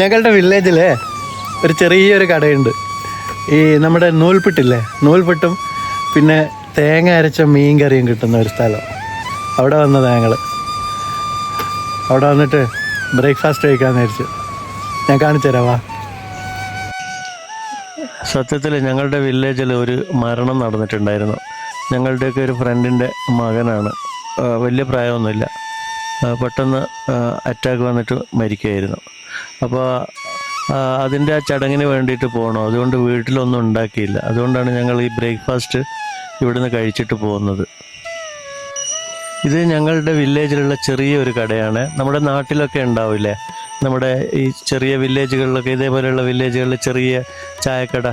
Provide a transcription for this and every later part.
ഞങ്ങളുടെ വില്ലേജിൽ ഒരു ചെറിയൊരു കടയുണ്ട്. ഈ നമ്മുടെ നൂൽപുട്ടില്ലേ, നൂൽപുട്ടും പിന്നെ തേങ്ങ അരച്ച മീൻ കറിയും കിട്ടുന്ന ഒരു സ്ഥലം. അവിടെ വന്നതാണ് ഞങ്ങൾ. അവിടെ വന്നിട്ട് ബ്രേക്ക്ഫാസ്റ്റ് കഴിക്കാമെന്ന് വിചാരിച്ചു. ഞാൻ കാണിച്ചു തരാവാ. സത്യത്തിൽ ഞങ്ങളുടെ വില്ലേജിൽ ഒരു മരണം നടന്നിട്ടുണ്ടായിരുന്നു. ഞങ്ങളുടെയൊക്കെ ഒരു ഫ്രണ്ടിൻ്റെ മകനാണ്. വലിയ പ്രായമൊന്നുമില്ല. പെട്ടെന്ന് അറ്റാക്ക് വന്നിട്ട് മരിക്കുകയായിരുന്നു. അപ്പോൾ അതിൻ്റെ ആ ചടങ്ങിന് വേണ്ടിയിട്ട് പോകണം. അതുകൊണ്ട് വീട്ടിലൊന്നും ഉണ്ടാക്കിയില്ല. അതുകൊണ്ടാണ് ഞങ്ങൾ ഈ ബ്രേക്ക്ഫാസ്റ്റ് ഇവിടുന്ന് കഴിച്ചിട്ട് പോകുന്നത്. ഇത് ഞങ്ങളുടെ വില്ലേജിലുള്ള ചെറിയൊരു കടയാണ്. നമ്മുടെ നാട്ടിലൊക്കെ ഉണ്ടാവില്ലേ, നമ്മുടെ ഈ ചെറിയ വില്ലേജുകളിലൊക്കെ, ഇതേപോലെയുള്ള വില്ലേജുകളിൽ ചെറിയ ചായക്കട,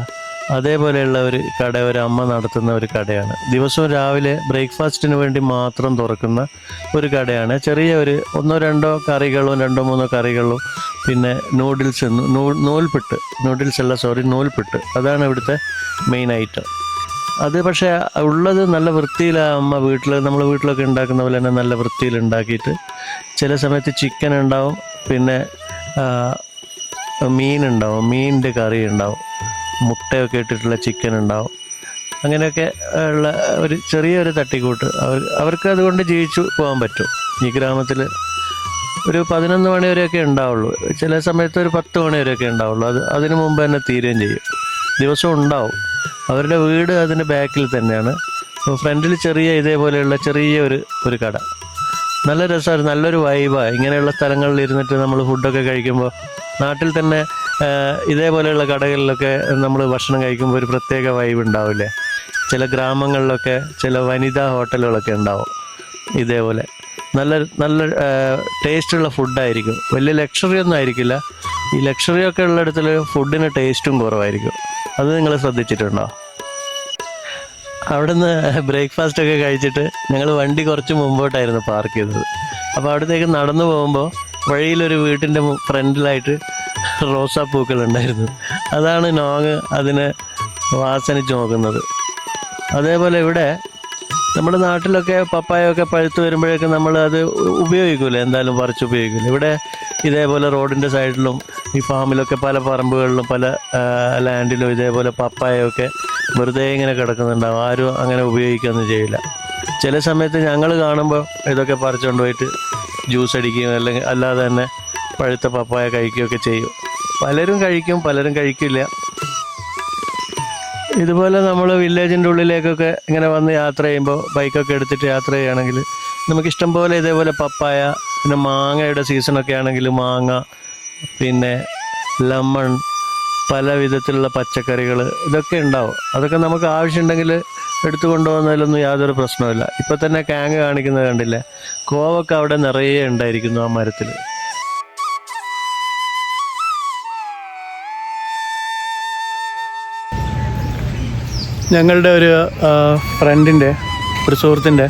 അതേപോലെയുള്ള ഒരു കട ഒരു അമ്മ നടത്തുന്ന ഒരു കടയാണ്. ദിവസവും രാവിലെ ബ്രേക്ക്ഫാസ്റ്റിന് വേണ്ടി മാത്രം തുറക്കുന്ന ഒരു കടയാണ്. ചെറിയ ഒരു 1-2 കറികളും 2-3 കറികളും പിന്നെ നൂഡിൽസ്, നൂൽപുട്ട്, അതാണ് ഇവിടുത്തെ മെയിൻ ഐറ്റം. അത് പക്ഷേ ഉള്ളത് നല്ല വൃത്തിയിലാണ്. അമ്മ നമ്മൾ വീട്ടിലൊക്കെ ഉണ്ടാക്കുന്ന പോലെ തന്നെ നല്ല വൃത്തിയിൽ ഉണ്ടാക്കിയിട്ട്, ചില സമയത്ത് ചിക്കൻ ഉണ്ടാവും, പിന്നെ മീനുണ്ടാവും, മീനിൻ്റെ കറി ഉണ്ടാവും, മുട്ടയൊക്കെ ഇട്ടിട്ടുള്ള ചിക്കൻ ഉണ്ടാവും. അങ്ങനെയൊക്കെ ഉള്ള ഒരു ചെറിയൊരു തട്ടിക്കൂട്ട്. അവർക്ക് അതുകൊണ്ട് ജീവിച്ചു പോകാൻ പറ്റും. ഈ ഗ്രാമത്തിൽ ഒരു 11 മണി വരെയൊക്കെ ഉണ്ടാവുള്ളൂ. ചില സമയത്ത് ഒരു 10 മണി വരെയൊക്കെ ഉണ്ടാവുള്ളൂ. അതിന് മുമ്പ് തന്നെ തീരുകയും ചെയ്യും. ദിവസവും ഉണ്ടാവും. അവരുടെ വീട് അതിൻ്റെ ബാക്കിൽ തന്നെയാണ്. ഫ്രണ്ടിൽ ഇതേപോലെയുള്ള ഒരു കട. നല്ല രസമാണ്, നല്ലൊരു വൈബാണ്. ഇങ്ങനെയുള്ള സ്ഥലങ്ങളിൽ ഇരുന്നിട്ട് നമ്മൾ ഫുഡൊക്കെ കഴിക്കുമ്പോൾ, നാട്ടിൽ തന്നെ ഇതേപോലെയുള്ള കടകളിലൊക്കെ നമ്മൾ ഭക്ഷണം കഴിക്കുമ്പോൾ ഒരു പ്രത്യേക വൈബ് ഉണ്ടാവില്ലേ. ചില ഗ്രാമങ്ങളിലൊക്കെ ചില വനിതാ ഹോട്ടലുകളൊക്കെ ഉണ്ടാവും. ഇതേപോലെ നല്ല ടേസ്റ്റുള്ള ഫുഡായിരിക്കും. വലിയ ലക്ഷറി ഒന്നും ആയിരിക്കില്ല. ഈ ലക്ഷറിയൊക്കെ ഉള്ളിടത്തിൽ ഫുഡിന് ടേസ്റ്റും കുറവായിരിക്കും. അത് നിങ്ങൾ ശ്രദ്ധിച്ചിട്ടുണ്ടോ? അവിടുന്ന് ബ്രേക്ക്ഫാസ്റ്റൊക്കെ കഴിച്ചിട്ട് ഞങ്ങൾ വണ്ടി കുറച്ച് മുമ്പോട്ടായിരുന്നു പാർക്ക് ചെയ്തത്. അപ്പോൾ അവിടത്തേക്ക് നടന്നു പോകുമ്പോൾ വഴിയിലൊരു വീട്ടിൻ്റെ ഫ്രണ്ടിലായിട്ട് റോസാപ്പൂക്കൾ ഉണ്ടായിരുന്നു. അതാണ് നോങ്ങ് അതിനെ വാസനിച്ച് നോക്കുന്നത്. അതേപോലെ ഇവിടെ നമ്മുടെ നാട്ടിലൊക്കെ പപ്പായൊക്കെ പഴുത്ത് വരുമ്പോഴേക്കും നമ്മൾ അത് ഉപയോഗിക്കില്ല, എന്തായാലും പറിച്ച് ഉപയോഗിക്കില്ല. ഇവിടെ ഇതേപോലെ റോഡിൻ്റെ സൈഡിലും ഈ ഫാമിലൊക്കെ പല പറമ്പുകളിലും പല ലാൻഡിലും ഇതേപോലെ പപ്പായൊക്കെ വെറുതെ ഇങ്ങനെ കിടക്കുന്നുണ്ടാവും. ആരും അങ്ങനെ ഉപയോഗിക്കുകയൊന്നും ചെയ്യില്ല. ചില സമയത്ത് ഞങ്ങൾ കാണുമ്പോൾ ഇതൊക്കെ പറിച്ചുകൊണ്ട് പോയിട്ട് ജ്യൂസ് അടിക്കുകയും അല്ലെങ്കിൽ അല്ലാതെ തന്നെ പഴുത്ത പപ്പായ കഴിക്കുകയൊക്കെ ചെയ്യും. പലരും കഴിക്കും, പലരും കഴിക്കില്ല. ഇതുപോലെ നമ്മൾ വില്ലേജിൻ്റെ ഉള്ളിലേക്കൊക്കെ ഇങ്ങനെ വന്ന് യാത്ര ചെയ്യുമ്പോൾ, ബൈക്കൊക്കെ എടുത്തിട്ട് യാത്ര ചെയ്യുകയാണെങ്കിൽ നമുക്കിഷ്ടം പോലെ ഇതേപോലെ പപ്പായ, പിന്നെ മാങ്ങയുടെ സീസണൊക്കെ ആണെങ്കിൽ മാങ്ങ, പിന്നെ ലെമൺ, പല വിധത്തിലുള്ള പച്ചക്കറികൾ, ഇതൊക്കെ ഉണ്ടാവും. അതൊക്കെ നമുക്ക് ആവശ്യമുണ്ടെങ്കിൽ എടുത്തു കൊണ്ടുപോകുന്നതിലൊന്നും യാതൊരു പ്രശ്നമില്ല. ഇപ്പം തന്നെ കാങ്ങ് കാണിക്കുന്നത് കണ്ടില്ലേ, കോവൊക്കെ അവിടെ നിറയെ ഉണ്ടായിരിക്കുന്നു ആ മരത്തിൽ. ഞങ്ങളുടെ ഒരു ഫ്രണ്ടിൻ്റെ, ഒരു സുഹൃത്തിൻ്റെ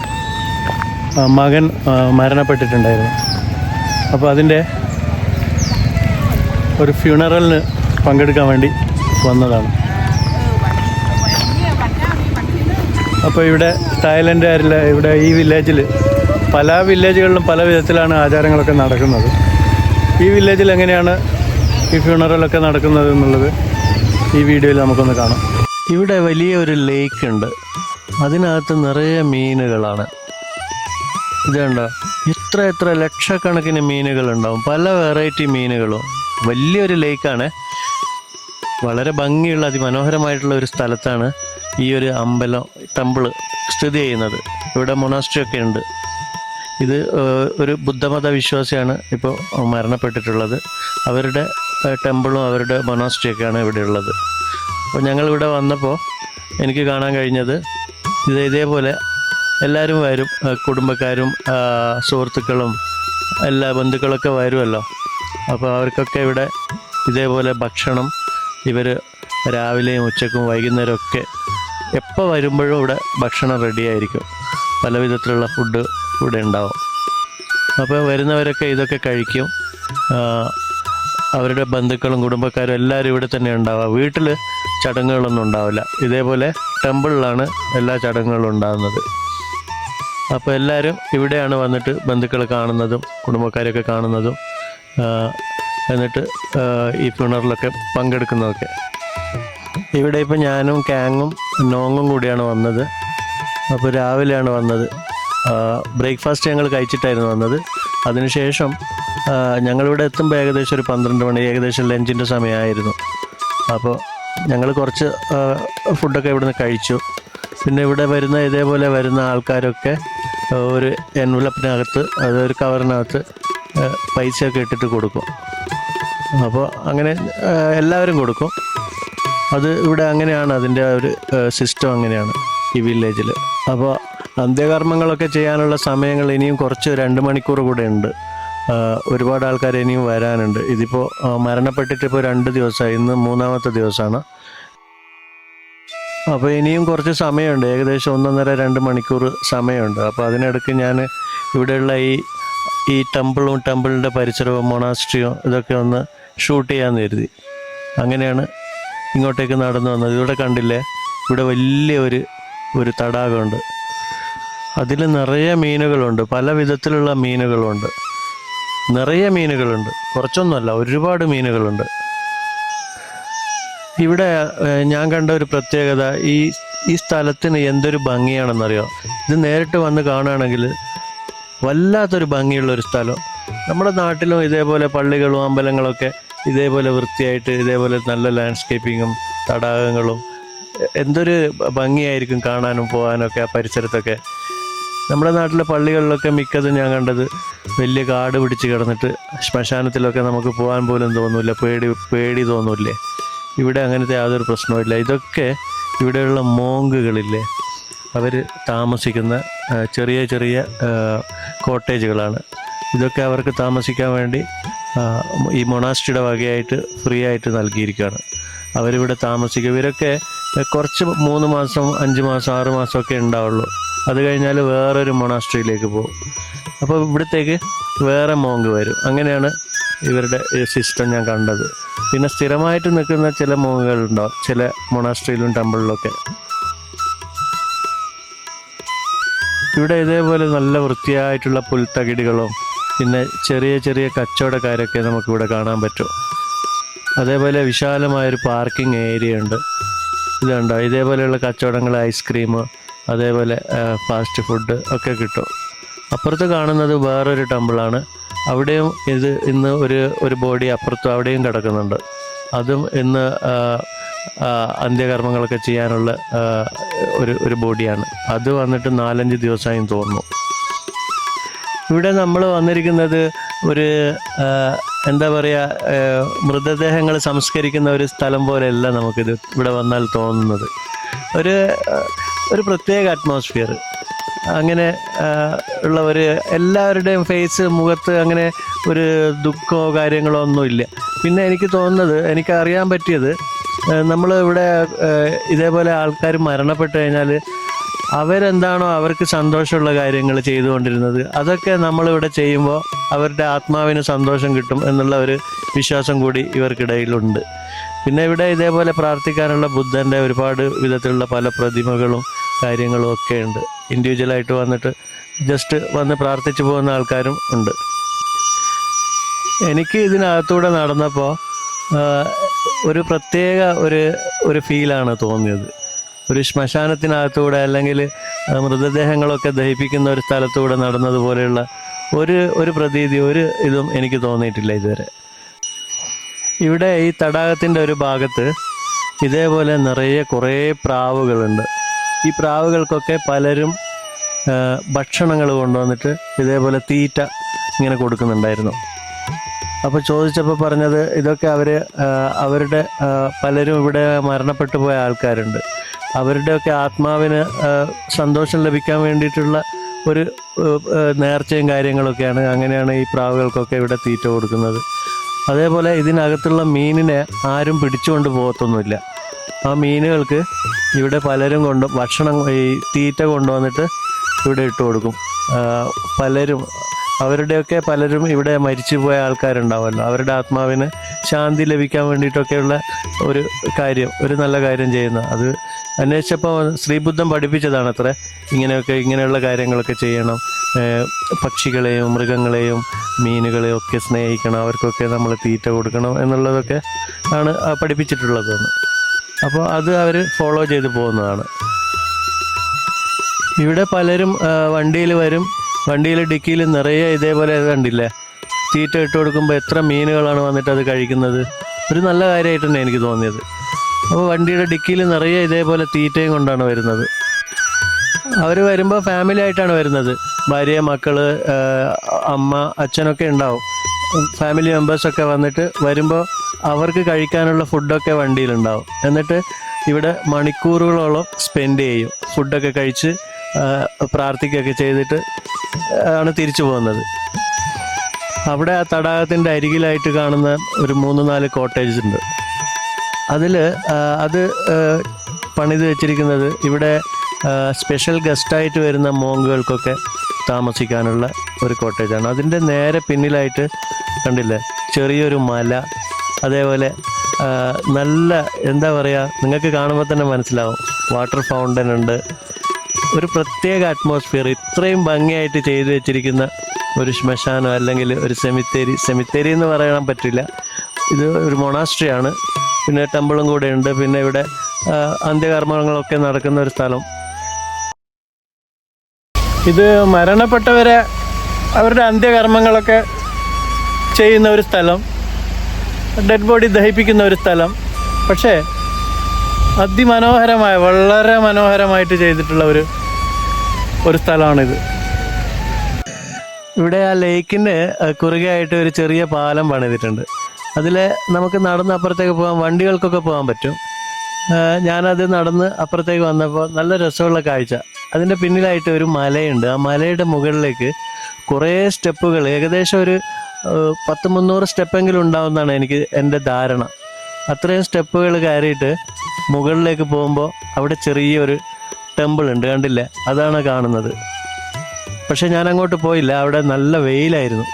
മകൻ മരണപ്പെട്ടിട്ടുണ്ടായിരുന്നു. അപ്പോൾ അതിൻ്റെ ഒരു ഫ്യൂണറലിന് പങ്കെടുക്കാൻ വേണ്ടി വന്നതാണ്. അപ്പോൾ ഇവിടെ തായ്ലൻഡുകാരിൽ ഇവിടെ ഈ വില്ലേജിൽ പല വില്ലേജുകളിലും പല വിധത്തിലാണ് ആചാരങ്ങളൊക്കെ നടക്കുന്നത്. ഈ വില്ലേജിൽ എങ്ങനെയാണ് ഈ ഫ്യൂണറലൊക്കെ നടക്കുന്നത് എന്നുള്ളത് ഈ വീഡിയോയിൽ നമുക്കൊന്ന് കാണാം. ഇവിടെ വലിയൊരു ലേക്ക് ഉണ്ട്. അതിനകത്ത് നിറയെ മീനുകളാണ്. ഇതുണ്ടോ, എത്ര ലക്ഷക്കണക്കിന് മീനുകളുണ്ടാവും, പല വെറൈറ്റി മീനുകളും. വലിയൊരു ലേക്കാണ്. വളരെ ഭംഗിയുള്ള അതിമനോഹരമായിട്ടുള്ള ഒരു സ്ഥലത്താണ് ഈ ഒരു ടെമ്പിള് സ്ഥിതി ചെയ്യുന്നത്. ഇവിടെ മൊണാസ്ട്രി ഒക്കെ ഉണ്ട്. ഇത് ഒരു ബുദ്ധമത വിശ്വാസിയാണ് ഇപ്പോൾ മരണപ്പെട്ടിട്ടുള്ളത്. അവരുടെ ടെമ്പിളും അവരുടെ മൊണാസ്ട്രിയൊക്കെയാണ് ഇവിടെ ഉള്ളത്. അപ്പോൾ ഞങ്ങളിവിടെ വന്നപ്പോൾ എനിക്ക് കാണാൻ കഴിഞ്ഞത് ഇതേപോലെ എല്ലാവരും വരും, കുടുംബക്കാരും സുഹൃത്തുക്കളും എല്ലാ ബന്ധുക്കളൊക്കെ വരുമല്ലോ. അപ്പോൾ അവർക്കൊക്കെ ഇവിടെ ഇതേപോലെ ഭക്ഷണം ഇവർ രാവിലെയും ഉച്ചക്കും വൈകുന്നേരമൊക്കെ എപ്പോൾ വരുമ്പോഴും ഇവിടെ ഭക്ഷണം റെഡിയായിരിക്കും. പല വിധത്തിലുള്ള ഫുഡ് ഇവിടെ ഉണ്ടാവും. അപ്പോൾ വരുന്നവരൊക്കെ ഇതൊക്കെ കഴിക്കും. അവരുടെ ബന്ധുക്കളും കുടുംബക്കാരും എല്ലാവരും ഇവിടെ തന്നെ ഉണ്ടാവുക. വീട്ടിൽ ചടങ്ങുകളൊന്നും ഉണ്ടാവില്ല. ഇതേപോലെ ടെമ്പിളിലാണ് എല്ലാ ചടങ്ങുകളും ഉണ്ടാകുന്നത്. അപ്പോൾ എല്ലാവരും ഇവിടെയാണ് വന്നിട്ട് ബന്ധുക്കളെ കാണുന്നതും കുടുംബക്കാരെയൊക്കെ കാണുന്നതും എന്നിട്ട് ഈ ഫ്യൂണറലൊക്കെ പങ്കെടുക്കുന്നതൊക്കെ. ഇവിടെ ഇപ്പോൾ ഞാനും കാങ്ങും നോങ്ങും കൂടിയാണ് വന്നത്. അപ്പോൾ രാവിലെയാണ് വന്നത്. ബ്രേക്ക്ഫാസ്റ്റ് ഞങ്ങൾ കഴിച്ചിട്ടായിരുന്നു വന്നത്. അതിനുശേഷം ഞങ്ങളിവിടെ എത്തുമ്പോൾ ഏകദേശം ഒരു 12 മണി, ഏകദേശം ലഞ്ചിൻ്റെ സമയമായിരുന്നു. അപ്പോൾ ഞങ്ങൾ കുറച്ച് ഫുഡൊക്കെ ഇവിടുന്ന് കഴിച്ചു. പിന്നെ ഇവിടെ വരുന്ന ഇതേപോലെ വരുന്ന ആൾക്കാരൊക്കെ ഒരു എൻവലപ്പിനകത്ത്, അതൊരു കവറിനകത്ത് പൈസയൊക്കെ ഇട്ടിട്ട് കൊടുക്കും. അപ്പോൾ അങ്ങനെ എല്ലാവരും കൊടുക്കും. അത് ഇവിടെ അങ്ങനെയാണ്, അതിൻ്റെ ഒരു സിസ്റ്റം അങ്ങനെയാണ് ഈ വില്ലേജിൽ. അപ്പോൾ അന്ത്യകർമ്മങ്ങളൊക്കെ ചെയ്യാനുള്ള സമയങ്ങൾ ഇനിയും കുറച്ച് 2 മണിക്കൂർ കൂടെ ഉണ്ട്. ഒരുപാട് ആൾക്കാർ ഇനിയും വരാനുണ്ട്. ഇതിപ്പോൾ മരണപ്പെട്ടിട്ട് ഇപ്പോൾ 2 ദിവസമായി, ഇന്ന് 3ാമത്തെ ദിവസമാണ്. അപ്പോൾ ഇനിയും കുറച്ച് സമയമുണ്ട്, ഏകദേശം 1.5-2 മണിക്കൂർ സമയമുണ്ട്. അപ്പോൾ അതിനിടയ്ക്ക് ഞാൻ ഇവിടെയുള്ള ഈ ടെമ്പിളിൻ്റെ പരിസരവും മൊണാസ്ട്രിയും ഇതൊക്കെ ഒന്ന് ഷൂട്ട് ചെയ്യാമെന്ന് കരുതി. അങ്ങനെയാണ് ഇങ്ങോട്ടേക്ക് നടന്നു വന്നത്. ഇവിടെ കണ്ടില്ലേ, ഇവിടെ വലിയ ഒരു തടാകമുണ്ട്. അതിൽ നിറയെ മീനുകളുണ്ട്, പല വിധത്തിലുള്ള മീനുകളുണ്ട്, നിറയെ മീനുകളുണ്ട്. കുറച്ചൊന്നുമല്ല, ഒരുപാട് മീനുകളുണ്ട്. ഇവിടെ ഞാൻ കണ്ട ഒരു പ്രത്യേകത, ഈ സ്ഥലത്തിന് എന്തൊരു ഭംഗിയാണെന്നറിയോ. ഇത് നേരിട്ട് വന്ന് കാണുകയാണെങ്കിൽ വല്ലാത്തൊരു ഭംഗിയുള്ളൊരു സ്ഥലം. നമ്മുടെ നാട്ടിലും ഇതേപോലെ പള്ളികളും അമ്പലങ്ങളൊക്കെ ഇതേപോലെ വൃത്തിയായിട്ട്, ഇതേപോലെ നല്ല ലാൻഡ്സ്കേപ്പിങ്ങും തടാകങ്ങളും, എന്തൊരു ഭംഗിയായിരിക്കും കാണാനും പോകാനൊക്കെ ആ പരിസരത്തൊക്കെ. നമ്മുടെ നാട്ടിലെ പള്ളികളിലൊക്കെ മിക്കതും ഞാൻ കണ്ടത് വലിയ കാട് പിടിച്ച് കിടന്നിട്ട് ശ്മശാനത്തിലൊക്കെ നമുക്ക് പോകാൻ പോലും തോന്നില്ല, പേടി തോന്നില്ലേ. ഇവിടെ അങ്ങനത്തെ യാതൊരു പ്രശ്നവുമില്ല. ഇതൊക്കെ ഇവിടെയുള്ള മോങ്കുകളില്ലേ, അവർ താമസിക്കുന്ന ചെറിയ ചെറിയ കോട്ടേജുകളാണ്. ഇതൊക്കെ അവർക്ക് താമസിക്കാൻ വേണ്ടി ഈ മൊണാസ്ട്രിയുടെ വകയായിട്ട് ഫ്രീ ആയിട്ട് നൽകിയിരിക്കുകയാണ്. അവരിവിടെ താമസിക്കുക. ഇവരൊക്കെ കുറച്ച് 3 മാസം 5 മാസം 6 മാസമൊക്കെ ഉണ്ടാവുള്ളൂ. അത് കഴിഞ്ഞാൽ വേറൊരു മൊണാസ്ട്രിയിലേക്ക് പോകും. അപ്പോൾ ഇവിടത്തേക്ക് വേറെ മോങ്ക് വരും. അങ്ങനെയാണ് ഇവരുടെ സിസ്റ്റം ഞാൻ കണ്ടത്. പിന്നെ സ്ഥിരമായിട്ട് നിൽക്കുന്ന ചില മോങ്ങുകളുണ്ടാവും ചില മൊണാസ്ട്രിയിലും ടെമ്പിളിലൊക്കെ. ഇവിടെ ഇതേപോലെ നല്ല വൃത്തിയായിട്ടുള്ള പുൽത്തകിടികളും പിന്നെ ചെറിയ ചെറിയ കച്ചവടക്കാരൊക്കെ നമുക്കിവിടെ കാണാൻ പറ്റും. അതേപോലെ വിശാലമായൊരു പാർക്കിംഗ് ഏരിയ ഉണ്ട്. ഇതുണ്ടോ, ഇതേപോലെയുള്ള കച്ചവടങ്ങൾ, ഐസ്ക്രീം, അതേപോലെ ഫാസ്റ്റ് ഫുഡ് ഒക്കെ കിട്ടും. അപ്പുറത്ത് കാണുന്നത് വേറൊരു ടെമ്പിളാണ്. അവിടെയും ഇന്ന് ഒരു ബോഡി അപ്പുറത്തും അവിടെയും കിടക്കുന്നുണ്ട്. അതും ഇന്ന് അന്ത്യകർമ്മങ്ങളൊക്കെ ചെയ്യാനുള്ള ഒരു ബോഡിയാണ്. അത് വന്നിട്ട് 4-5 ദിവസമായി തോന്നുന്നു. ഇവിടെ നമ്മൾ വന്നിരിക്കുന്നത് ഒരു എന്താ പറയുക, മൃതദേഹങ്ങൾ സംസ്കരിക്കുന്ന ഒരു സ്ഥലം പോലെയല്ല നമുക്കിത് ഇവിടെ വന്നാൽ തോന്നുന്നത്. ഒരു പ്രത്യേക അറ്റ്മോസ്ഫിയർ അങ്ങനെ ഉള്ള എല്ലാവരുടെയും ഫേസ്, മുഖത്ത് അങ്ങനെ ഒരു ദുഃഖമോ കാര്യങ്ങളോ ഒന്നുമില്ല. പിന്നെ എനിക്ക് തോന്നുന്നത്, എനിക്ക് അറിയാൻ പറ്റിയത്, നമ്മൾ ഇവിടെ ഇതേപോലെ ആൾക്കാർ മരണപ്പെട്ട് കഴിഞ്ഞാൽ അവരെന്താണോ അവർക്ക് സന്തോഷമുള്ള കാര്യങ്ങൾ ചെയ്തുകൊണ്ടിരുന്നത്, അതൊക്കെ നമ്മളിവിടെ ചെയ്യുമ്പോൾ അവരുടെ ആത്മാവിന് സന്തോഷം കിട്ടും എന്നുള്ള ഒരു വിശ്വാസം കൂടി ഇവർക്കിടയിലുണ്ട്. പിന്നെ ഇവിടെ ഇതേപോലെ പ്രാർത്ഥിക്കാനുള്ള ബുദ്ധൻ്റെ ഒരുപാട് വിധത്തിലുള്ള പല പ്രതിമകളും കാര്യങ്ങളും ഒക്കെ ഉണ്ട്. ഇൻഡിവിജ്വലായിട്ട് വന്നിട്ട് ജസ്റ്റ് വന്ന് പ്രാർത്ഥിച്ചു പോകുന്ന ആൾക്കാരും ഉണ്ട്. എനിക്ക് ഇതിനകത്തൂടെ നടന്നപ്പോൾ ഒരു പ്രത്യേക ഒരു ഫീലാണ് തോന്നിയത്. ഒരു ശ്മശാനത്തിനകത്തൂടെ അല്ലെങ്കിൽ മൃതദേഹങ്ങളൊക്കെ ദഹിപ്പിക്കുന്ന ഒരു സ്ഥലത്തൂടെ നടന്നതുപോലെയുള്ള ഒരു പ്രതീതി, ഇതും എനിക്ക് തോന്നിയിട്ടില്ല ഇതുവരെ. ഇവിടെ ഈ തടാകത്തിൻ്റെ ഒരു ഭാഗത്ത് ഇതേപോലെ നിറയെ കുറേ പ്രാവുകളുണ്ട്. ഈ പ്രാവുകൾക്കൊക്കെ പലരും ഭക്ഷണങ്ങൾ കൊണ്ടുവന്നിട്ട് ഇതേപോലെ തീറ്റ ഇങ്ങനെ കൊടുക്കുന്നുണ്ടായിരുന്നു. അപ്പോൾ ചോദിച്ചപ്പോൾ പറഞ്ഞത്, ഇതൊക്കെ അവരുടെ പലരും ഇവിടെ മരണപ്പെട്ടു പോയ ആൾക്കാരുണ്ട്. അവരുടെയൊക്കെ ആത്മാവിന് സന്തോഷം ലഭിക്കാൻ വേണ്ടിയിട്ടുള്ള ഒരു നേർച്ചയും കാര്യങ്ങളൊക്കെയാണ്. അങ്ങനെയാണ് ഈ പ്രാവുകൾക്കൊക്കെ ഇവിടെ തീറ്റ കൊടുക്കുന്നത്. അതേപോലെ ഇതിനകത്തുള്ള മീനിനെ ആരും പിടിച്ചുകൊണ്ട് പോകത്തൊന്നുമില്ല. ആ മീനുകൾക്ക് ഇവിടെ പലരും ഭക്ഷണം, ഈ തീറ്റ കൊണ്ടുവന്നിട്ട് ഇവിടെ ഇട്ട് കൊടുക്കും. പലരും ഇവിടെ മരിച്ചു പോയ ആൾക്കാരുണ്ടാവുമല്ലോ, അവരുടെ ആത്മാവിന് ശാന്തി ലഭിക്കാൻ വേണ്ടിയിട്ടൊക്കെയുള്ള ഒരു നല്ല കാര്യം ചെയ്യുന്ന, അത് അന്വേഷിച്ചപ്പോൾ ശ്രീബുദ്ധൻ പഠിപ്പിച്ചതാണ് അത്ര ഇങ്ങനെയുള്ള കാര്യങ്ങളൊക്കെ ചെയ്യണം. പക്ഷികളെയും മൃഗങ്ങളെയും മീനുകളെയും ഒക്കെ സ്നേഹിക്കണം, അവർക്കൊക്കെ നമ്മൾ തീറ്റ കൊടുക്കണം എന്നുള്ളതൊക്കെ ആണ് പഠിപ്പിച്ചിട്ടുള്ളതെന്ന്. അപ്പോൾ അത് അവർ ഫോളോ ചെയ്ത് പോകുന്നതാണ്. ഇവിടെ പലരും വണ്ടിയിൽ വരും, വണ്ടിയിൽ ഡിക്കിയിൽ നിറയെ ഇതേപോലെ കണ്ടില്ലേ, തീറ്റ ഇട്ട് കൊടുക്കുമ്പോൾ എത്ര മീനുകളാണ് വന്നിട്ട് അത് കഴിക്കുന്നത്. ഒരു നല്ല കാര്യമായിട്ട് തന്നെ എനിക്ക് തോന്നിയത്. അപ്പോൾ വണ്ടിയുടെ ഡിക്കിയിൽ നിറയെ ഇതേപോലെ തീറ്റയും കൊണ്ടാണ് വരുന്നത്. അവർ വരുമ്പോൾ ഫാമിലി ആയിട്ടാണ് വരുന്നത്. ഭാര്യ, മക്കള്, അമ്മ, അച്ഛനൊക്കെ ഉണ്ടാവും. ഫാമിലി മെമ്പേഴ്സൊക്കെ വന്നിട്ട് വരുമ്പോൾ അവർക്ക് കഴിക്കാനുള്ള ഫുഡൊക്കെ വണ്ടിയിലുണ്ടാവും. എന്നിട്ട് ഇവിടെ മണിക്കൂറുകളോളം സ്പെൻഡ് ചെയ്യും. ഫുഡൊക്കെ കഴിച്ച് പ്രാർത്ഥിക്കുകയൊക്കെ ചെയ്തിട്ട് ആണ് തിരിച്ചു പോകുന്നത്. അവിടെ ആ തടാകത്തിൻ്റെ അരികിലായിട്ട് കാണുന്ന ഒരു 3-4 കോട്ടേജ് ഉണ്ട്. അത് പണിത് വെച്ചിരിക്കുന്നത് ഇവിടെ സ്പെഷ്യൽ ഗസ്റ്റായിട്ട് വരുന്ന മോങ്കുകൾക്കൊക്കെ താമസിക്കാനുള്ള ഒരു കോട്ടേജാണ്. അതിൻ്റെ നേരെ പിന്നിലായിട്ട് കണ്ടില്ലേ ചെറിയൊരു മല, അതേപോലെ നല്ല എന്താ പറയുക, നിങ്ങൾക്ക് കാണുമ്പോൾ തന്നെ മനസ്സിലാവും, വാട്ടർ ഫൗണ്ടൻ ഉണ്ട്. ഒരു പ്രത്യേക അറ്റ്മോസ്ഫിയർ. ഇത്രയും ഭംഗിയായിട്ട് ചെയ്തു വെച്ചിരിക്കുന്ന ഒരു ശ്മശാനം അല്ലെങ്കിൽ ഒരു സെമിത്തേരി എന്ന് പറയാൻ പറ്റില്ല, ഇത് ഒരു മൊണാസ്ട്രിയാണ്. പിന്നെ ടെമ്പിളും കൂടെ ഉണ്ട്. പിന്നെ ഇവിടെ അന്ത്യകർമ്മങ്ങളൊക്കെ നടക്കുന്ന ഒരു സ്ഥലം. ഇത് മരണപ്പെട്ടവരെ അവരുടെ അന്ത്യകർമ്മങ്ങളൊക്കെ ചെയ്യുന്ന ഒരു സ്ഥലം, ഡെഡ് ബോഡി ദഹിപ്പിക്കുന്ന ഒരു സ്ഥലം. പക്ഷേ അതിമനോഹരമായ, വളരെ മനോഹരമായിട്ട് ചെയ്തിട്ടുള്ള ഒരു സ്ഥലമാണിത്. ഇവിടെ ആ ലേക്കിൻ്റെ കുറുകെ ആയിട്ട് ഒരു ചെറിയ പാലം പണിതിട്ടുണ്ട്. അതിൽ നമുക്ക് നടന്ന് അപ്പുറത്തേക്ക് പോകാൻ, വണ്ടികൾക്കൊക്കെ പോകാൻ പറ്റും. ഞാനത് നടന്ന് അപ്പുറത്തേക്ക് വന്നപ്പോൾ നല്ല രസമുള്ള കാഴ്ച. അതിൻ്റെ പിന്നിലായിട്ട് ഒരു മലയുണ്ട്. ആ മലയുടെ മുകളിലേക്ക് കുറേ സ്റ്റെപ്പുകൾ, ഏകദേശം ഒരു 100-300 സ്റ്റെപ്പെങ്കിലും ഉണ്ടാവുമെന്നാണ് എൻ്റെ ധാരണ. അത്രയും സ്റ്റെപ്പുകൾ കയറിയിട്ട് മുകളിലേക്ക് പോകുമ്പോൾ അവിടെ ചെറിയൊരു ടെമ്പിൾ ഉണ്ട്, കണ്ടില്ലേ, അതാണ് കാണുന്നത്. പക്ഷെ ഞാൻ അങ്ങോട്ട് പോയില്ല, അവിടെ നല്ല വെയിലായിരുന്നു.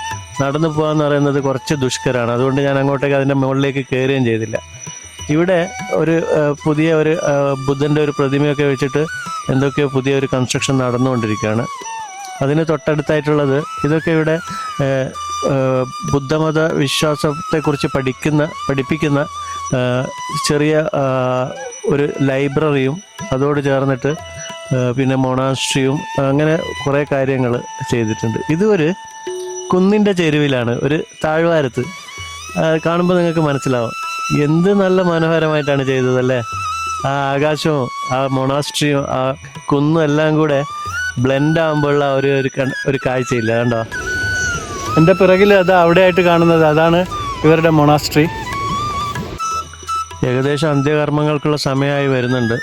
നടന്നു പോകാമെന്ന് പറയുന്നത് കുറച്ച് ദുഷ്കരമാണ്. അതുകൊണ്ട് ഞാൻ അങ്ങോട്ടേക്ക് അതിൻ്റെ മുകളിലേക്ക് കയറുകയും ചെയ്തില്ല. ഇവിടെ പുതിയ ഒരു ബുദ്ധൻ്റെ ഒരു പ്രതിമയൊക്കെ വെച്ചിട്ട് എന്തൊക്കെയോ പുതിയൊരു കൺസ്ട്രക്ഷൻ നടന്നുകൊണ്ടിരിക്കുകയാണ്. അതിന് തൊട്ടടുത്തായിട്ടുള്ളത് ഇതൊക്കെ ഇവിടെ ബുദ്ധമത വിശ്വാസത്തെക്കുറിച്ച് പഠിപ്പിക്കുന്ന ചെറിയ ഒരു ലൈബ്രറിയും അതോട് ചേർന്നിട്ട് പിന്നെ മൊണാസ്ട്രിയും അങ്ങനെ കുറേ കാര്യങ്ങൾ ചെയ്തിട്ടുണ്ട്. ഇതൊരു കുന്നിൻ്റെ ചെരുവിലാണ്, ഒരു താഴ്വാരത്ത്. കാണുമ്പോൾ നിങ്ങൾക്ക് മനസ്സിലാവും എന്ത് നല്ല മനോഹരമായിട്ടാണ് ചെയ്തതല്ലേ. ആ ആകാശവും ആ മൊണാസ്ട്രിയും ആ കുന്നും എല്ലാം കൂടെ ബ്ലെൻഡ് ആകുമ്പോഴുള്ള ഒരു കാഴ്ചയില്ല, കണ്ടോ. എൻ്റെ പിറകിൽ അത് അവിടെയായിട്ട് കാണുന്നത് അതാണ് ഇവരുടെ മൊണാസ്ട്രി. ഏകദേശം അന്ത്യകർമ്മങ്ങൾക്കുള്ള സമയമായി വരുന്നുണ്ട്.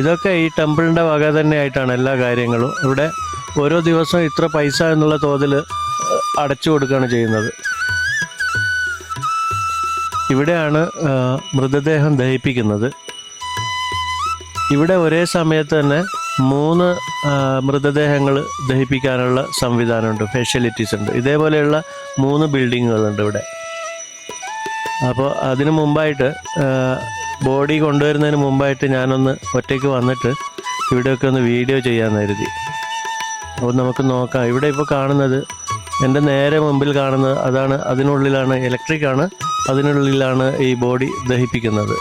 ഇതൊക്കെ ഈ ടെമ്പിളിൻ്റെ വക തന്നെയായിട്ടാണ് എല്ലാ കാര്യങ്ങളും. ഇവിടെ ഓരോ ദിവസവും ഇത്ര പൈസ എന്നുള്ള തോതിൽ അടച്ചു കൊടുക്കുകയാണ് ചെയ്യുന്നത്. ഇവിടെയാണ് മൃതദേഹം ദഹിപ്പിക്കുന്നത്. ഇവിടെ ഒരേ സമയത്ത് തന്നെ 3 മൃതദേഹങ്ങൾ ദഹിപ്പിക്കാനുള്ള സംവിധാനമുണ്ട്, ഫെസിലിറ്റീസ് ഉണ്ട്. ഇതേപോലെയുള്ള 3 ബിൽഡിങ്ങുകളുണ്ട് ഇവിടെ. അപ്പോൾ അതിന് മുമ്പായിട്ട്, ബോഡി കൊണ്ടുവരുന്നതിന് മുമ്പായിട്ട് ഞാനൊന്ന് ഒറ്റയ്ക്ക് വന്നിട്ട് ഇവിടെയൊക്കെ ഒന്ന് വീഡിയോ ചെയ്യാമെന്ന് കരുതി. അപ്പോൾ നമുക്ക് നോക്കാം. ഇവിടെ ഇപ്പോൾ കാണുന്നത്, എൻ്റെ നേരെ മുമ്പിൽ കാണുന്നത് അതാണ്, അതിനുള്ളിലാണ് ഇലക്ട്രിക്കാണ്, അതിനുള്ളിലാണ് ഈ ബോഡി ദഹിപ്പിക്കുന്നത്.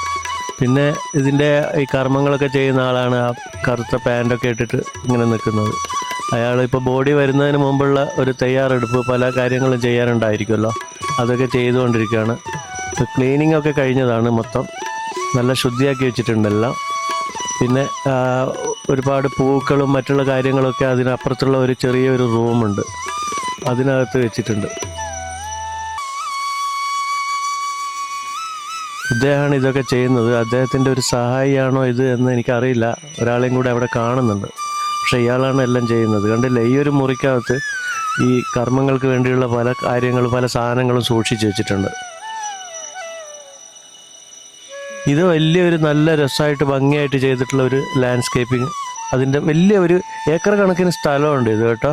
പിന്നെ ഇതിൻ്റെ ഈ കർമ്മങ്ങളൊക്കെ ചെയ്യുന്ന ആളാണ് ആ കറുത്ത പാൻറ്റൊക്കെ ഇട്ടിട്ട് ഇങ്ങനെ നിൽക്കുന്നത്. അയാൾ ഇപ്പോൾ ബോഡി വരുന്നതിന് മുമ്പുള്ള ഒരു തയ്യാറെടുപ്പ്, പല കാര്യങ്ങളും ചെയ്യാനുണ്ടായിരിക്കുമല്ലോ, അതൊക്കെ ചെയ്തുകൊണ്ടിരിക്കുകയാണ്. ഇപ്പോൾ ക്ലീനിങ് ഒക്കെ കഴിഞ്ഞതാണ്, മൊത്തം നല്ല ശുദ്ധിയാക്കി വെച്ചിട്ടുണ്ടെല്ലാം. പിന്നെ ഒരുപാട് പൂക്കളും മറ്റുള്ള കാര്യങ്ങളൊക്കെ അതിനപ്പുറത്തുള്ള ഒരു ചെറിയൊരു റൂമുണ്ട്, അതിനകത്ത് വെച്ചിട്ടുണ്ട്. ഇദ്ദേഹമാണ് ഇതൊക്കെ ചെയ്യുന്നത്. അദ്ദേഹത്തിൻ്റെ ഒരു സഹായിയാണോ ഇത് എന്ന് എനിക്കറിയില്ല. ഒരാളെയും കൂടെ അവിടെ കാണുന്നുണ്ട്. പക്ഷേ ഇയാളാണ് എല്ലാം ചെയ്യുന്നത്. കണ്ടില്ല, ഈ ഒരു മുറിക്കകത്ത് ഈ കർമ്മങ്ങൾക്ക് വേണ്ടിയുള്ള പല കാര്യങ്ങളും പല സാധനങ്ങളും സൂക്ഷിച്ചു വെച്ചിട്ടുണ്ട്. ഇത് വലിയൊരു നല്ല രസമായിട്ട് ഭംഗിയായിട്ട് ചെയ്തിട്ടുള്ള ഒരു ലാൻഡ്സ്കേപ്പിംഗ്. അതിൻ്റെ വലിയ ഒരു ഏക്കർ കണക്കിന് സ്ഥലമുണ്ട് ഇത് കേട്ടോ.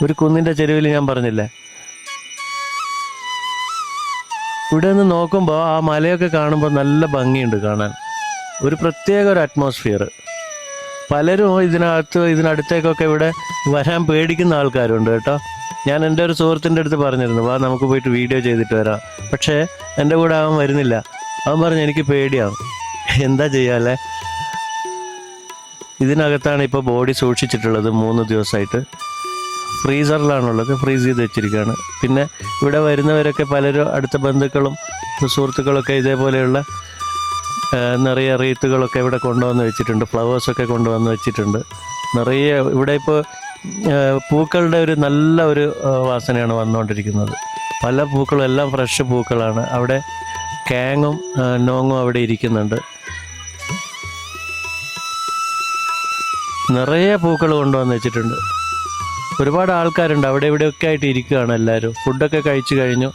ഒരു കുന്നിൻ്റെ ചെരുവിൽ ഞാൻ പറഞ്ഞില്ലേ. ഇവിടെ നിന്ന് നോക്കുമ്പോൾ ആ മലയൊക്കെ കാണുമ്പോൾ നല്ല ഭംഗിയുണ്ട് കാണാൻ. ഒരു പ്രത്യേക ഒരു അറ്റ്മോസ്ഫിയർ. പലരും ഇതിനടുത്തേക്കൊക്കെ ഇവിടെ വരാൻ പേടിക്കുന്ന ആൾക്കാരുണ്ട് കേട്ടോ. ഞാൻ എൻ്റെ ഒരു സുഹൃത്തിൻ്റെ അടുത്ത് പറഞ്ഞിരുന്നു, വാ നമുക്ക് പോയിട്ട് വീഡിയോ ചെയ്തിട്ട് വരാം. പക്ഷേ എൻ്റെ കൂടെ അവൻ വരുന്നില്ല. അവൻ പറഞ്ഞു എനിക്ക് പേടിയാവും. എന്താ ചെയ്യാല്ലേ. ഇതിനകത്താണ് ഇപ്പോൾ ബോഡി സൂക്ഷിച്ചിട്ടുള്ളത് 3 ദിവസമായിട്ട്. ഫ്രീസറിലാണുള്ളത്, ഫ്രീസ് ചെയ്ത് വെച്ചിരിക്കുകയാണ്. പിന്നെ ഇവിടെ വരുന്നവരൊക്കെ പലരും അടുത്ത ബന്ധുക്കളും സുഹൃത്തുക്കളൊക്കെ ഇതേപോലെയുള്ള നിറയെ റീത്തുകളൊക്കെ ഇവിടെ കൊണ്ടുവന്ന് വെച്ചിട്ടുണ്ട്. ഫ്ലവേഴ്സൊക്കെ കൊണ്ടുവന്ന് വെച്ചിട്ടുണ്ട്. നിറയെ ഇവിടെ ഇപ്പോൾ പൂക്കളുടെ ഒരു നല്ല ഒരു വാസനയാണ് വന്നുകൊണ്ടിരിക്കുന്നത്. പല പൂക്കളും എല്ലാം ഫ്രഷ് പൂക്കളാണ്. അവിടെ കാങ്ങും നോങ്ങും അവിടെ ഇരിക്കുന്നുണ്ട്. നിറയെ പൂക്കൾ കൊണ്ടുവന്ന് വെച്ചിട്ടുണ്ട്. ഒരുപാട് ആൾക്കാരുണ്ട് അവിടെ ഇവിടെയൊക്കെ ആയിട്ട് ഇരിക്കുകയാണ് എല്ലാവരും. ഫുഡൊക്കെ കഴിച്ചു കഴിഞ്ഞു.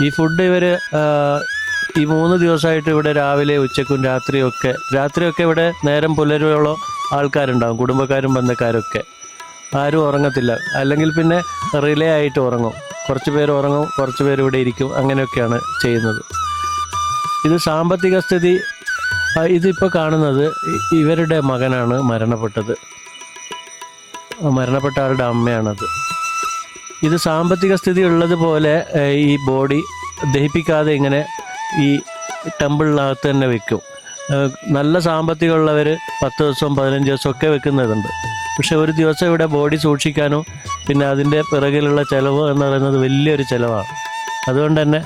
ഈ ഫുഡ് ഇവർ ഈ 3 ദിവസമായിട്ട് ഇവിടെ രാവിലെ ഉച്ചക്കും രാത്രിയൊക്കെ ഇവിടെ നേരം പുലരുവോളം ആൾക്കാരുണ്ടാകും. കുടുംബക്കാരും ബന്ധക്കാരൊക്കെ. ആരും ഉറങ്ങത്തില്ല. അല്ലെങ്കിൽ പിന്നെ റിലേ ആയിട്ട് ഉറങ്ങും. കുറച്ച് പേര് ഉറങ്ങും, കുറച്ച് പേര് ഇവിടെ ഇരിക്കും. അങ്ങനെയൊക്കെയാണ് ചെയ്യുന്നത്. ഇത് സാമ്പത്തിക സ്ഥിതി, ഇതിപ്പോൾ കാണുന്നത് ഇവരുടെ മകനാണ് മരണപ്പെട്ടത്. മരണപ്പെട്ട ആളുടെ അമ്മയാണത്. ഇത് സാമ്പത്തിക സ്ഥിതി ഉള്ളതുപോലെ ഈ ബോഡി ദഹിപ്പിക്കാതെ ഇങ്ങനെ ഈ ടെമ്പിളിനകത്ത് തന്നെ വെക്കും. നല്ല സാമ്പത്തികമുള്ളവർ 10 ദിവസം 15 ദിവസം ഒക്കെ വെക്കുന്നതുണ്ട്. പക്ഷെ ഒരു ദിവസം ഇവിടെ ബോഡി സൂക്ഷിക്കാനും പിന്നെ അതിൻ്റെ പിറകിലുള്ള ചിലവ് എന്ന് പറയുന്നത് വലിയൊരു ചിലവാണ്. അതുകൊണ്ട് തന്നെ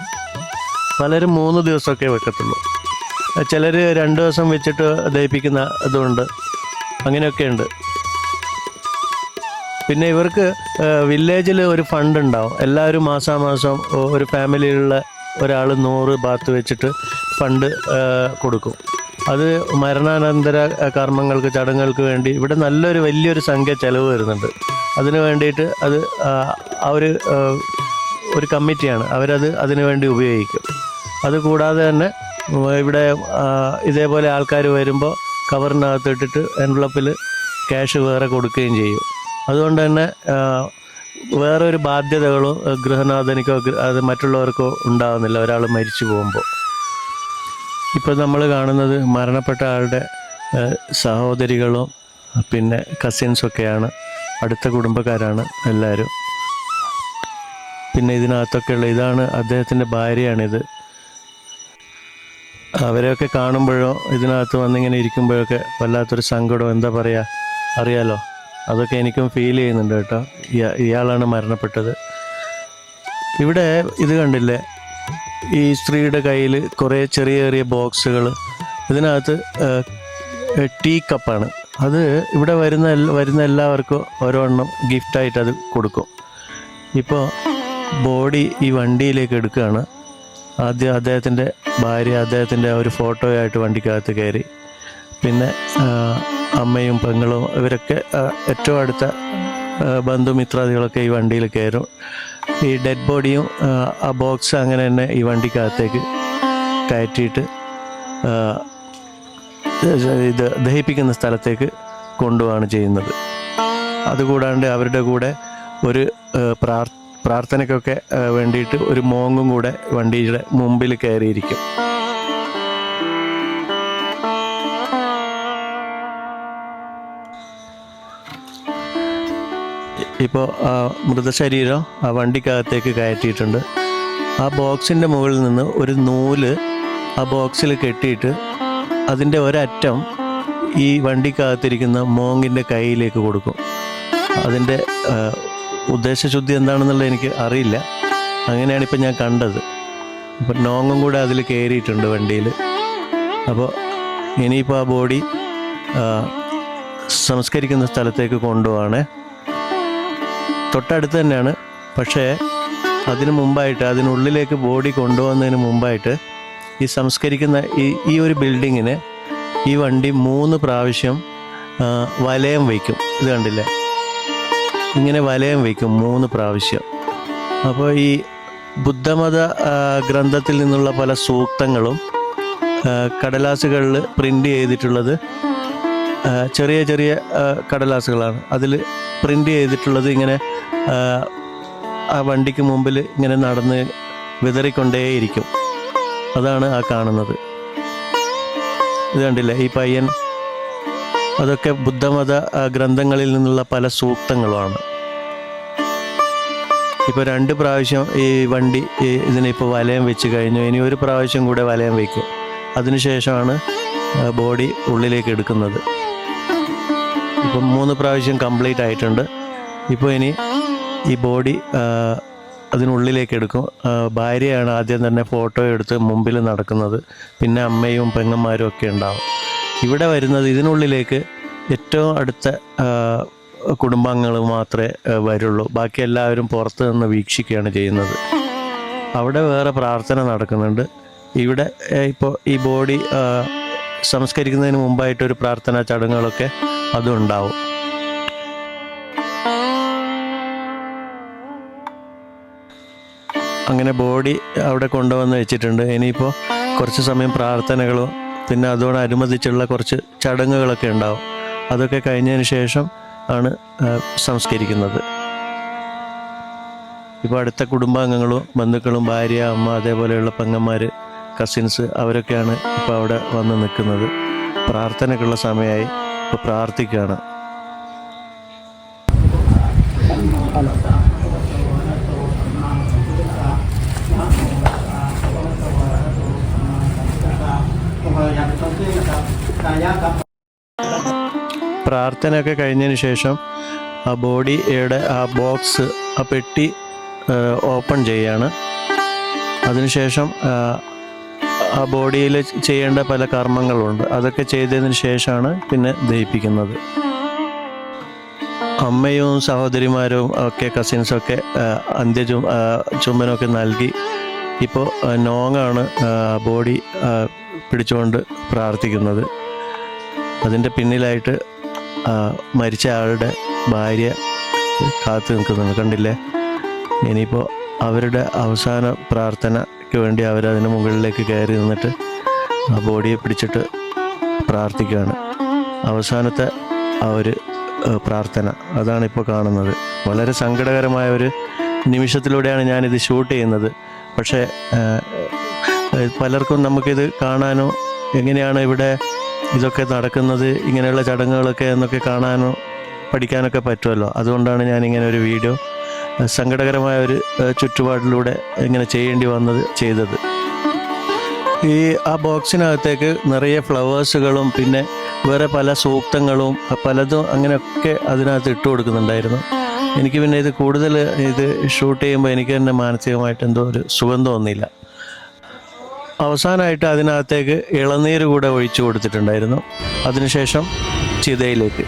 പലരും 3 ദിവസമൊക്കെ വെക്കത്തുള്ളൂ. ചിലർ 2 ദിവസം വെച്ചിട്ട് ദഹിപ്പിക്കുന്ന ഇതുണ്ട്. അങ്ങനെയൊക്കെയുണ്ട്. പിന്നെ ഇവർക്ക് വില്ലേജിൽ ഒരു ഫണ്ട് ഉണ്ടാവും. എല്ലാവരും മാസാമാസം ഒരു ഫാമിലിയിലുള്ള ഒരാൾ 100 ബാത്ത് വെച്ചിട്ട് ഫണ്ട് കൊടുക്കും. അത് മരണാനന്തര കർമ്മങ്ങൾക്ക്, ചടങ്ങുകൾക്ക് വേണ്ടി ഇവിടെ നല്ലൊരു വലിയൊരു സംഖ്യ ചിലവ് വരുന്നുണ്ട്. അതിന് വേണ്ടിയിട്ട് അത് ഒരു കമ്മിറ്റിയാണ്, അതിനു വേണ്ടി ഉപയോഗിക്കും. അതുകൂടാതെ തന്നെ ഇവിടെ ഇതേപോലെ ആൾക്കാർ വരുമ്പോൾ കവറിനകത്ത് ഇട്ടിട്ട് എൻവലപ്പിൽ ക്യാഷ് വേറെ കൊടുക്കുകയും ചെയ്യും. അതുകൊണ്ട് തന്നെ വേറൊരു ബാധ്യതകളോ ഗൃഹനാഥനിക്കോ അത് മറ്റുള്ളവർക്കോ ഉണ്ടാകുന്നില്ല ഒരാൾ മരിച്ചു പോകുമ്പോൾ. ഇപ്പോൾ നമ്മൾ കാണുന്നത് മരണപ്പെട്ട ആളുടെ സഹോദരികളും പിന്നെ കസിൻസൊക്കെയാണ്. അടുത്ത കുടുംബക്കാരാണ് എല്ലാവരും. പിന്നെ ഇതിനകത്തൊക്കെയുള്ള ഇതാണ് അദ്ദേഹത്തിൻ്റെ ഭാര്യയാണിത്. അവരെയൊക്കെ കാണുമ്പോഴോ ഇതിനകത്ത് വന്നിങ്ങനെ ഇരിക്കുമ്പോഴൊക്കെ വല്ലാത്തൊരു സങ്കടം, എന്താ പറയുക, അറിയാലോ. അതൊക്കെ എനിക്കും ഫീൽ ചെയ്യുന്നുണ്ട് കേട്ടോ. ഇയാളാണ് മരണപ്പെട്ടത്. ഇവിടെ ഇത് കണ്ടില്ലേ, ഈ സ്ത്രീയുടെ കയ്യിൽ കുറേ ചെറിയ ചെറിയ ബോക്സുകൾ. ടീ കപ്പാണ്. അത് ഇവിടെ വരുന്ന എല്ലാവർക്കും ഓരോന്നും ഗിഫ്റ്റായിട്ട് അത് കൊടുക്കും. ഇപ്പോൾ ബോഡി ഈ വണ്ടിയിലേക്ക് എടുക്കുകയാണ്. ആദ്യം അദ്ദേഹത്തിൻ്റെ ഭാര്യ അദ്ദേഹത്തിൻ്റെ ഒരു ഫോട്ടോയായിട്ട് വണ്ടിക്കകത്ത് കയറി. പിന്നെ അമ്മയും പെങ്ങളും ഇവരൊക്കെ ഏറ്റവും അടുത്ത ബന്ധുമിത്രാദികളൊക്കെ ഈ വണ്ടിയിൽ കയറും. ഈ ഡെഡ് ബോഡിയും ആ ബോക്സ് അങ്ങനെ തന്നെ ഈ വണ്ടിക്കകത്തേക്ക് കയറ്റിയിട്ട് ഇത് ദഹിപ്പിക്കുന്ന സ്ഥലത്തേക്ക് കൊണ്ടുപോവാണ് ചെയ്യുന്നത്. അതുകൂടാണ്ട് അവരുടെ കൂടെ ഒരു പ്രാർത്ഥനയ്ക്കൊക്കെ വേണ്ടിയിട്ട് ഒരു മോങ്ങും കൂടെ വണ്ടിയുടെ മുമ്പിൽ കയറിയിരിക്കും. ഇപ്പോൾ ആ മൃതശരീരം ആ വണ്ടിക്കകത്തേക്ക് കയറ്റിയിട്ടുണ്ട്. ആ ബോക്സിൻ്റെ മുകളിൽ നിന്ന് ഒരു നൂല് ആ ബോക്സിൽ കെട്ടിയിട്ട് അതിൻ്റെ ഒരറ്റം ഈ വണ്ടിക്കകത്തിരിക്കുന്ന മോങ്ങിൻ്റെ കയ്യിലേക്ക് കൊടുക്കും. അതിൻ്റെ ഉദ്ദേശശുദ്ധി എന്താണെന്നുള്ളത് എനിക്ക് അറിയില്ല. അങ്ങനെയാണ് ഇപ്പം ഞാൻ കണ്ടത്. അപ്പം നോങ്ങും കൂടെ അതിൽ കയറിയിട്ടുണ്ട് വണ്ടിയിൽ. അപ്പോൾ ഇനിയിപ്പോൾ ആ ബോഡി സംസ്കരിക്കുന്ന സ്ഥലത്തേക്ക് കൊണ്ടുപോവാണേ. തൊട്ടടുത്ത് തന്നെയാണ്. പക്ഷേ അതിന് മുമ്പായിട്ട്, അതിനുള്ളിലേക്ക് ബോഡി കൊണ്ടുപോകുന്നതിന് മുമ്പായിട്ട് ഈ സംസ്കരിക്കുന്ന ഈ ഒരു ബിൽഡിങ്ങിന് ഈ വണ്ടി 3 പ്രാവശ്യം വലയം വയ്ക്കും. ഇത് കണ്ടില്ലേ, ഇങ്ങനെ വലയം വയ്ക്കും 3 പ്രാവശ്യം. അപ്പോൾ ഈ ബുദ്ധമത ഗ്രന്ഥത്തിൽ നിന്നുള്ള പല സൂക്തങ്ങളും കടലാസുകളിൽ പ്രിൻ്റ് ചെയ്തിട്ടുള്ളത് ചെറിയ ചെറിയ കടലാസുകളാണ്. അതിൽ പ്രിൻ്റ് ചെയ്തിട്ടുള്ളത് ഇങ്ങനെ ആ വണ്ടിക്ക് മുമ്പിൽ ഇങ്ങനെ നടന്ന് വിതറിക്കൊണ്ടേയിരിക്കും. അതാണ് ആ കാണുന്നത്. ഇത് കണ്ടില്ലേ, ഈ പയ്യൻ അതൊക്കെ ബുദ്ധമത ഗ്രന്ഥങ്ങളിൽ നിന്നുള്ള പല സൂക്തങ്ങളുമാണ്. ഇപ്പോൾ 2 പ്രാവശ്യം ഈ വണ്ടി ഇതിനിപ്പോൾ വലയം വെച്ച് കഴിഞ്ഞു. ഇനി ഒരു പ്രാവശ്യം കൂടെ വലയം വയ്ക്കും. അതിനുശേഷമാണ് ബോഡി ഉള്ളിലേക്ക് എടുക്കുന്നത്. ഇപ്പം 3 പ്രാവശ്യം കംപ്ലീറ്റ് ആയിട്ടുണ്ട്. ഇപ്പോൾ ഇനി ഈ ബോഡി അതിനുള്ളിലേക്ക് എടുക്കും. ഭാര്യയാണ് ആദ്യം തന്നെ ഫോട്ടോ എടുത്ത് മുമ്പിൽ നടക്കുന്നത്. പിന്നെ അമ്മയും പെങ്ങന്മാരും ഒക്കെ ഉണ്ടാവും. ഇവിടെ വരുന്നത് ഇതിനുള്ളിലേക്ക് ഏറ്റവും അടുത്ത കുടുംബാംഗങ്ങൾ മാത്രമേ വരുള്ളൂ. ബാക്കി എല്ലാവരും പുറത്ത് നിന്ന് വീക്ഷിക്കുകയാണ് ചെയ്യുന്നത്. അവിടെ വേറെ പ്രാർത്ഥന നടക്കുന്നുണ്ട്. ഇവിടെ ഇപ്പോൾ ഈ ബോഡി സംസ്കരിക്കുന്നതിന് മുമ്പായിട്ടൊരു പ്രാർത്ഥനാ ചടങ്ങുകളൊക്കെ അതും ഉണ്ടാവും. അങ്ങനെ ബോഡി അവിടെ കൊണ്ടുവന്ന് വെച്ചിട്ടുണ്ട്. ഇനിയിപ്പോൾ കുറച്ച് സമയം പ്രാർത്ഥനകളോ പിന്നെ അതോടനുബന്ധിച്ചുള്ള കുറച്ച് ചടങ്ങുകളൊക്കെ ഉണ്ടാവും. അതൊക്കെ കഴിഞ്ഞതിന് ശേഷം ആണ് സംസ്കരിക്കുന്നത്. ഇപ്പോൾ അടുത്ത കുടുംബാംഗങ്ങളും ബന്ധുക്കളും ഭാര്യ, അമ്മ, അതേപോലെയുള്ള പെങ്ങന്മാർ, കസിൻസ് അവരൊക്കെയാണ് ഇപ്പോൾ അവിടെ വന്ന് നിൽക്കുന്നത്. പ്രാർത്ഥനയ്ക്കുള്ള സമയമായി. ഇപ്പോൾ പ്രാർത്ഥിക്കുകയാണ്. പ്രാർത്ഥനയൊക്കെ കഴിഞ്ഞതിന് ശേഷം ആ ബോഡിയുടെ ആ ബോക്സ്, ആ പെട്ടി ഓപ്പൺ ചെയ്യാണ്. അതിനുശേഷം ആ ബോഡിയിൽ ചെയ്യേണ്ട പല കർമ്മങ്ങളുണ്ട്. അതൊക്കെ ചെയ്തതിന് ശേഷമാണ് പിന്നെ ദഹിപ്പിക്കുന്നത്. അമ്മയും സഹോദരിമാരും ഒക്കെ കസിൻസൊക്കെ ചുംബനമൊക്കെ നൽകി. ഇപ്പോൾ നോങ്ങാണ് ബോഡി പിടിച്ചുകൊണ്ട് പ്രാർത്ഥിക്കുന്നത്. അതിൻ്റെ പിന്നിലായിട്ട് മരിച്ച ആളുടെ ഭാര്യ കാത്തു നിൽക്കുന്നുണ്ട്, കണ്ടില്ലേ? ഇനിയിപ്പോൾ അവരുടെ അവസാന പ്രാർത്ഥനയ്ക്ക് വേണ്ടി അവരതിന് മുകളിലേക്ക് കയറി നിന്നിട്ട് ആ ബോഡിയെ പിടിച്ചിട്ട് പ്രാർത്ഥിക്കുകയാണ്. അവസാനത്തെ ആ ഒരു പ്രാർത്ഥന അതാണിപ്പോൾ കാണുന്നത്. വളരെ സങ്കടകരമായ ഒരു നിമിഷത്തിലൂടെയാണ് ഞാനിത് ഷൂട്ട് ചെയ്യുന്നത്. പക്ഷേ പലർക്കും നമുക്കിത് കാണാനോ എങ്ങനെയാണ് ഇവിടെ ഇതൊക്കെ നടക്കുന്നത്, ഇങ്ങനെയുള്ള ചടങ്ങുകളൊക്കെ എന്നൊക്കെ കാണാനോ പഠിക്കാനൊക്കെ പറ്റുമല്ലോ. അതുകൊണ്ടാണ് ഞാനിങ്ങനെ ഒരു വീഡിയോ സങ്കടകരമായ ഒരു ചുറ്റുപാടിലൂടെ ഇങ്ങനെ ചെയ്തത്. ആ ബോക്സിനകത്തേക്ക് നിറയെ ഫ്ലവേഴ്സുകളും പിന്നെ വേറെ പല സൂക്തങ്ങളും പലതും അങ്ങനെയൊക്കെ അതിനകത്ത് ഇട്ട് കൊടുക്കുന്നുണ്ടായിരുന്നു. എനിക്ക് പിന്നെ ഇത് കൂടുതൽ ഷൂട്ട് ചെയ്യുമ്പോൾ എനിക്ക് തന്നെ മാനസികമായിട്ട് എന്തോ ഒരു സുഖം തോന്നിയില്ല. അവസാനമായിട്ട് അതിനകത്തേക്ക് ഇളനീര് കൂടെ ഒഴിച്ചു കൊടുത്തിട്ടുണ്ടായിരുന്നു. അതിനുശേഷം ചിതയിലേക്ക്